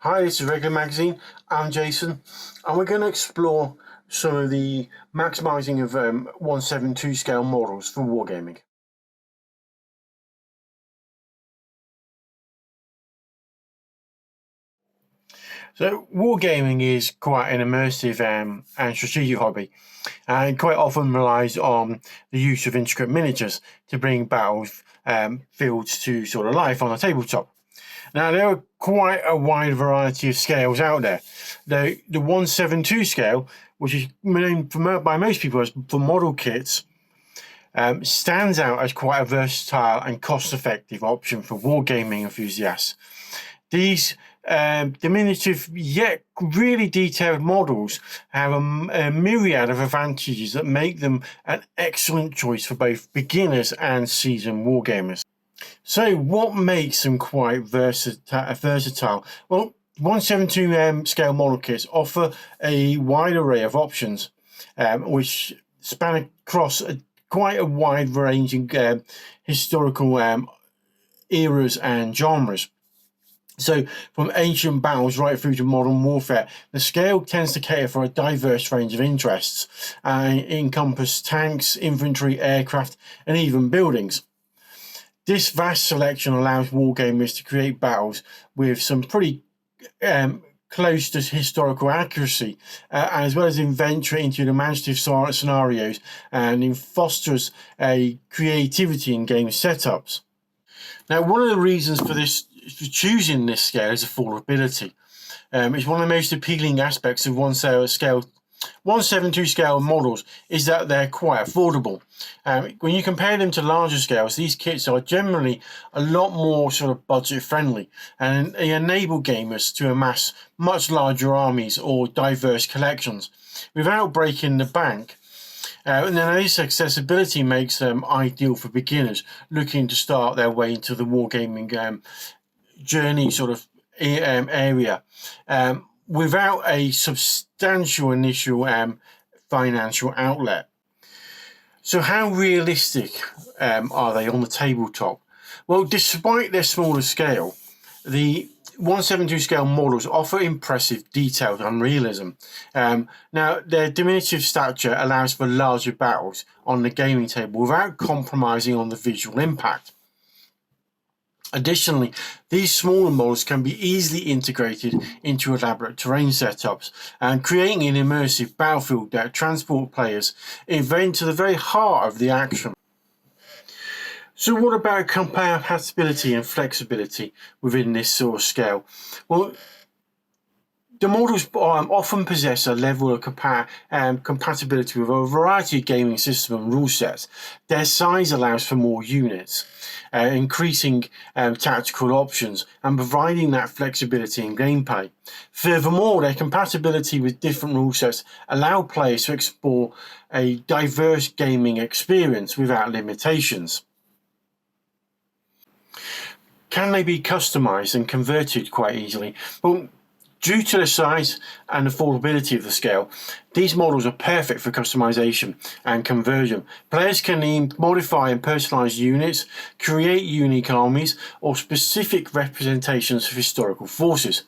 Hi, this is Regular Magazine. I'm Jason, and we're going to explore some of the maximising of 1/7/2 scale models for wargaming. So, wargaming is quite an immersive and strategic hobby, and quite often relies on the use of intricate miniatures to bring battlefields to sort of life on a tabletop. Now, there are quite a wide variety of scales out there. The 1/7/2 scale, which is known by most people as for model kits, stands out as quite a versatile and cost-effective option for wargaming enthusiasts. These diminutive yet really detailed models have a myriad of advantages that make them an excellent choice for both beginners and seasoned wargamers. So, what makes them quite versatile? Well, 1/7/2 scale model kits offer a wide array of options, which span across quite a wide ranging historical eras and genres. So, from ancient battles right through to modern warfare, the scale tends to cater for a diverse range of interests, encompass tanks, infantry, aircraft, and even buildings. This vast selection allows wargamers to create battles with some pretty close to historical accuracy, as well as venture into the imaginative scenarios, and fosters a creativity in game setups. Now, one of the reasons for choosing this scale is affordability. It's one of the most appealing aspects of 1/7/2 scale models is that they're quite affordable. When you compare them to larger scales, these kits are generally a lot more sort of budget friendly, and they enable gamers to amass much larger armies or diverse collections without breaking the bank. And then this accessibility makes them ideal for beginners looking to start their way into the wargaming journey sort of area, without a substantial initial financial outlet. So, how realistic are they on the tabletop? Well, despite their smaller scale, the 1/7/2 scale models offer impressive detail and realism. Now, their diminutive stature allows for larger battles on the gaming table without compromising on the visual impact. Additionally, these smaller models can be easily integrated into elaborate terrain setups and creating an immersive battlefield that transport players into the very heart of the action. So, what about compatibility and flexibility within this sort of scale? Well, the models often possess a level of compatibility with a variety of gaming system and rule sets. Their size allows for more units, increasing tactical options and providing that flexibility in gameplay. Furthermore, their compatibility with different rule sets allow players to explore a diverse gaming experience without limitations. Can they be customized and converted quite easily? Well, due to the size and affordability of the scale, these models are perfect for customization and conversion. Players can modify and personalize units, create unique armies, or specific representations of historical forces.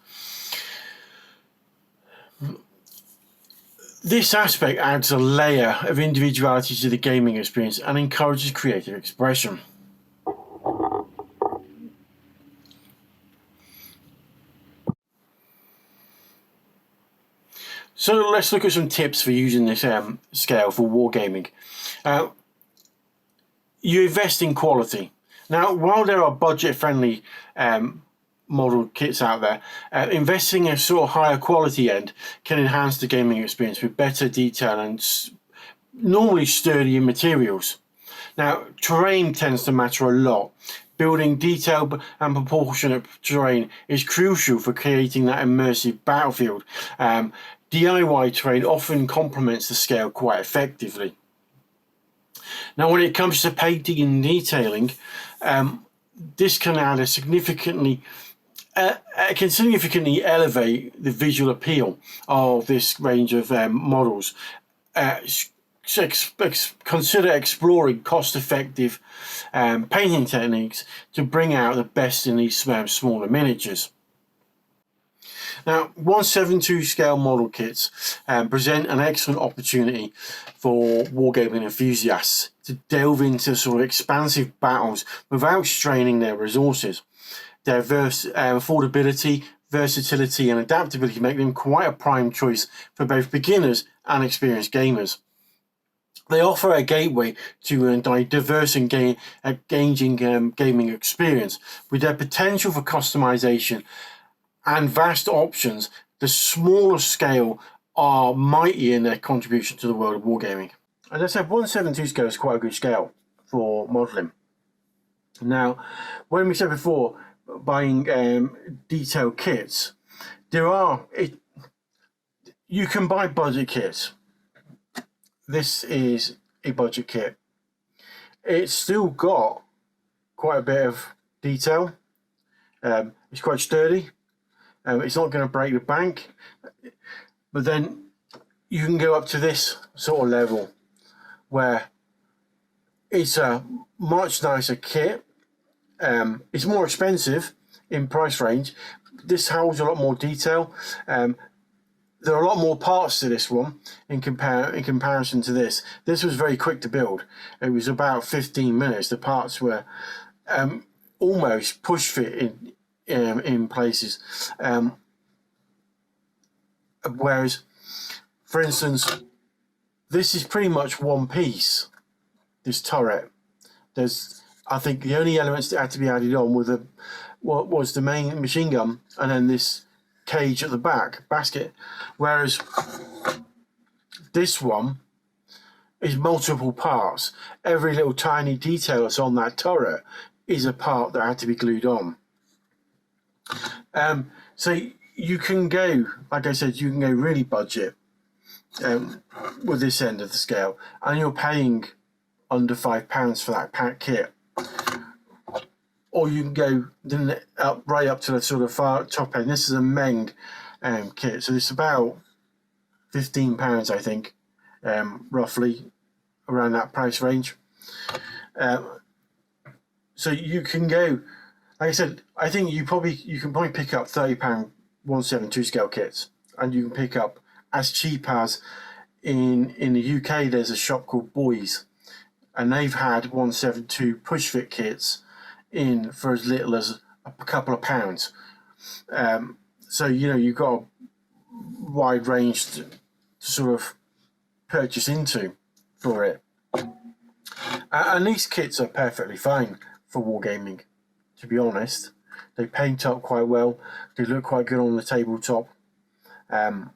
This aspect adds a layer of individuality to the gaming experience and encourages creative expression. So let's look at some tips for using this scale for wargaming. You invest in quality. Now, while there are budget-friendly model kits out there, investing in a sort of higher quality end can enhance the gaming experience with better detail and normally sturdier materials. Now, terrain tends to matter a lot. Building detailed and proportionate terrain is crucial for creating that immersive battlefield. DIY terrain often complements the scale quite effectively. Now, when it comes to painting and detailing, this can add significantly elevate the visual appeal of this range of models. Consider exploring cost-effective painting techniques to bring out the best in these smaller miniatures. Now, 1/7/2 scale model kits present an excellent opportunity for wargaming enthusiasts to delve into sort of expansive battles without straining their resources. Their affordability, versatility and adaptability make them quite a prime choice for both beginners and experienced gamers. They offer a gateway to a diverse and engaging gaming experience. With their potential for customization and vast options, the smaller scale are mighty in their contribution to the world of wargaming. As I said, 1/7/2 scale is quite a good scale for modelling. Now, when we said before, buying detailed kits, you can buy budget kits. This is a budget kit. It's still got quite a bit of detail. It's quite sturdy. It's not going to break the bank. But then you can go up to this sort of level where it's a much nicer kit. It's more expensive in price range. This holds a lot more detail. There are a lot more parts to this one in comparison to this. This was very quick to build. It was about 15 minutes. The parts were almost push fit in places. Whereas, for instance, this is pretty much one piece, this turret. I think the only elements that had to be added on was the main machine gun and then this cage at the back, basket, whereas this one is multiple parts. Every little tiny detail that's on that turret is a part that had to be glued on. So you can go, like I said, you can go really budget with this end of the scale, and you're paying under £5 for that kit. Or you can go right up to the sort of far top end. This is a Meng kit, so it's about £15, I think, roughly around that price range. So you can go, like I said, I think you can probably pick up £30 1/7/2 scale kits, and you can pick up as cheap as in the UK. There's a shop called Boys, and they've had 1/7/2 push fit kits in for as little as a couple of pounds. So you've got a wide range to sort of purchase into for it. And these kits are perfectly fine for wargaming, to be honest. They paint up quite well. They look quite good on the tabletop. And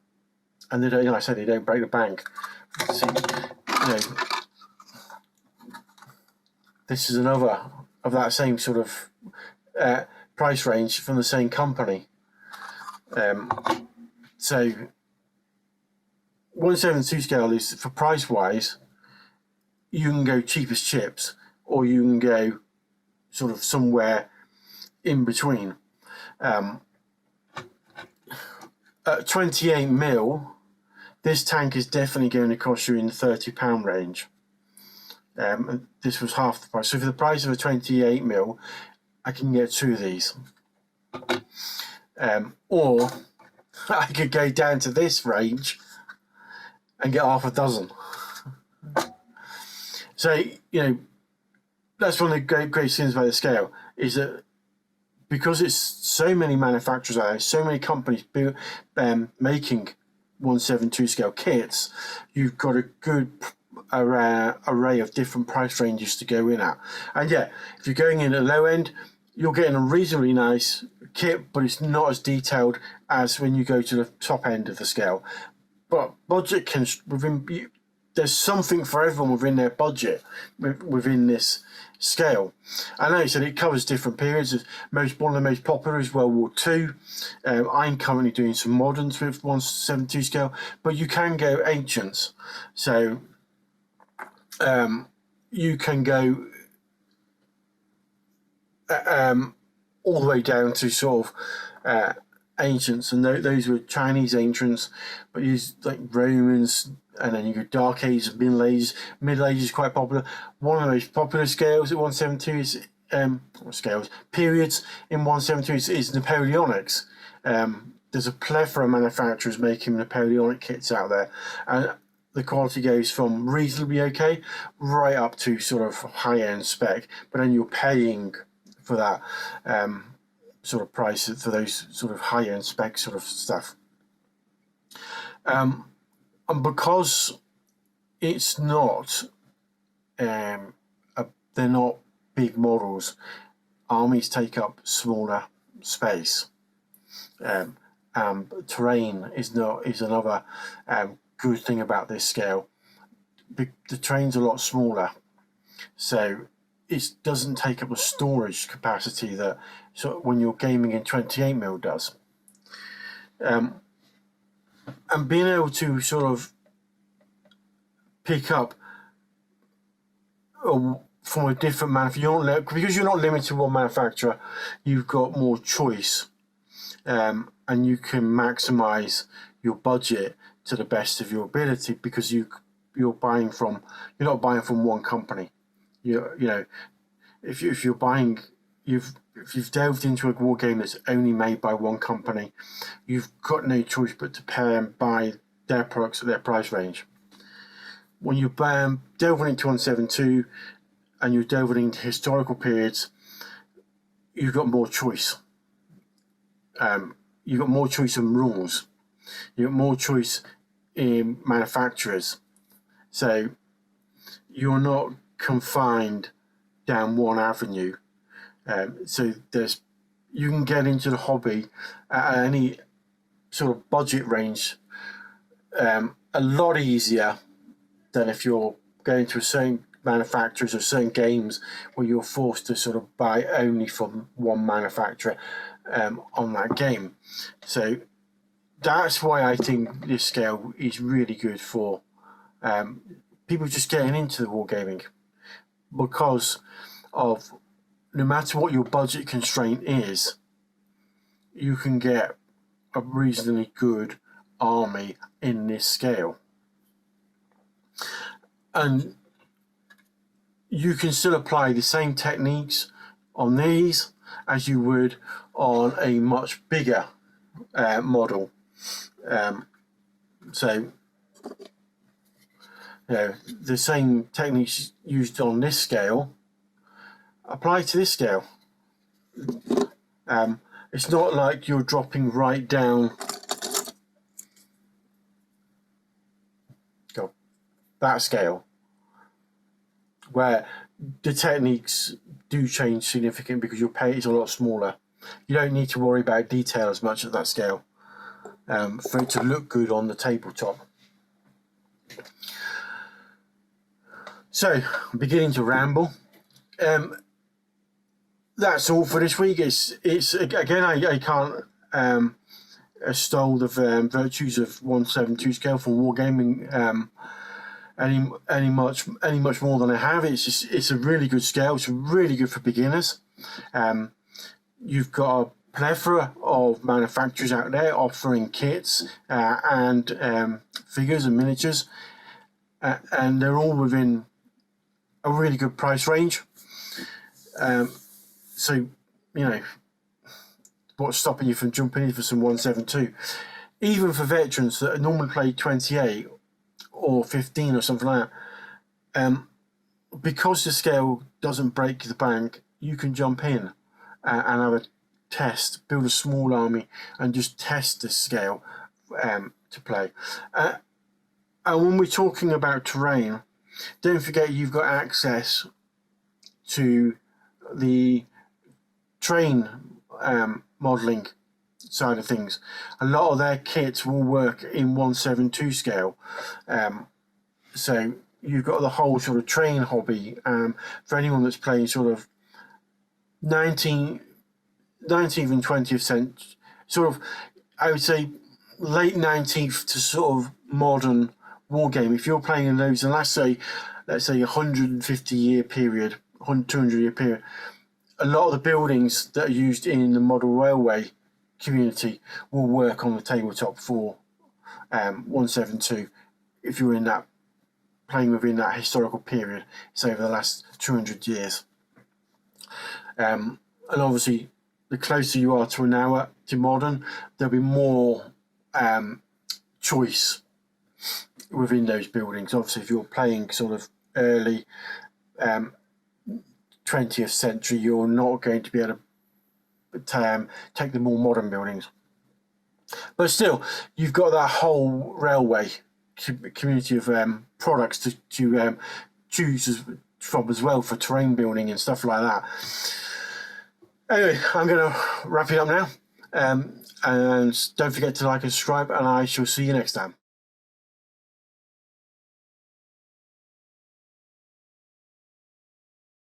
they don't, like I said, they don't break the bank. See, this is another of that same sort of price range from the same company. So 1/7/2 scale is, for price wise, you can go cheap as chips, or you can go sort of somewhere in between. At 28mm, this tank is definitely going to cost you in the £30 range. And this was half the price. So for the price of a 28mm, I can get two of these. Or I could go down to this range and get half a dozen. So, that's one of the great things about the scale, is that because it's so many manufacturers out there, so many companies making 1/7/2 scale kits, you've got a good array of different price ranges to go in at. And yeah, if you're going in at the low end, you're getting a reasonably nice kit, but it's not as detailed as when you go to the top end of the scale. But budget there's something for everyone within their budget within this scale. I know, so it covers different periods. One of the most popular is World War II. I'm currently doing some moderns with 1/7/2 scale, but you can go ancients. So you can go all the way down to sort of ancients, and those were Chinese ancients, but use like Romans, and then you go Dark Ages, Middle Ages. Middle Ages is quite popular. One of the most popular scales at 1/7/2 is periods in 1/7/2 is Napoleonics, There's a plethora of manufacturers making Napoleonic kits out there, and the quality goes from reasonably okay right up to sort of high-end spec, but then you're paying for that sort of price for those sort of high-end spec sort of stuff. And because it's not, they're not big models, armies take up smaller space. Terrain is another good thing about this scale. The terrain's a lot smaller, so it doesn't take up the storage capacity that when you're gaming in 28mm does. And being able to sort of pick up from a different manufacturer, because you're not limited to one manufacturer, you've got more choice, and you can maximize your budget to the best of your ability, because you're not buying from one company. If you've delved into a war game that's only made by one company, you've got no choice but to pay and buy their products at their price range. When you're delving into 172 and you're delving into historical periods, you've got more choice. You've got more choice in rules. You've got more choice in manufacturers. So you're not confined down one avenue. So you can get into the hobby at any sort of budget range a lot easier than if you're going to certain manufacturers or certain games where you're forced to sort of buy only from one manufacturer on that game. So that's why I think this scale is really good for people just getting into the wargaming, because of no matter what your budget constraint is, you can get a reasonably good army in this scale. And you can still apply the same techniques on these as you would on a much bigger model. So the same techniques used on this scale apply to this scale. It's not like you're dropping right down that scale, where the techniques do change significantly because your pay is a lot smaller. You don't need to worry about detail as much at that scale for it to look good on the tabletop. So, I'm beginning to ramble. That's all for this week. It's again, I can't extol the virtues of 172 scale for wargaming any much more than I have. It's a really good scale. It's really good for beginners. You've got a plethora of manufacturers out there offering kits and figures and miniatures, and they're all within a really good price range. So, what's stopping you from jumping in for some 172? Even for veterans that normally play 28 or 15 or something like that, because the scale doesn't break the bank, you can jump in and have a test, build a small army and just test this scale to play. And when we're talking about terrain, don't forget you've got access to the train modelling side of things. A lot of their kits will work in 172 scale. So you've got the whole sort of train hobby for anyone that's playing sort of 19th and 20th century, sort of, I would say late 19th to sort of modern war game. If you're playing in those, and let's say 150-year period, 200-year period, a lot of the buildings that are used in the model railway community will work on the tabletop for 172 if you're in that, playing within that historical period, say over the last 200 years. And obviously the closer you are to an hour to modern, there'll be more choice within those buildings. Obviously, if you're playing sort of early 20th century, you're not going to be able to take the more modern buildings. But still, you've got that whole railway community of products to choose from as well for terrain building and stuff like that. Anyway, I'm going to wrap it up now. And don't forget to like and subscribe, and I shall see you next time.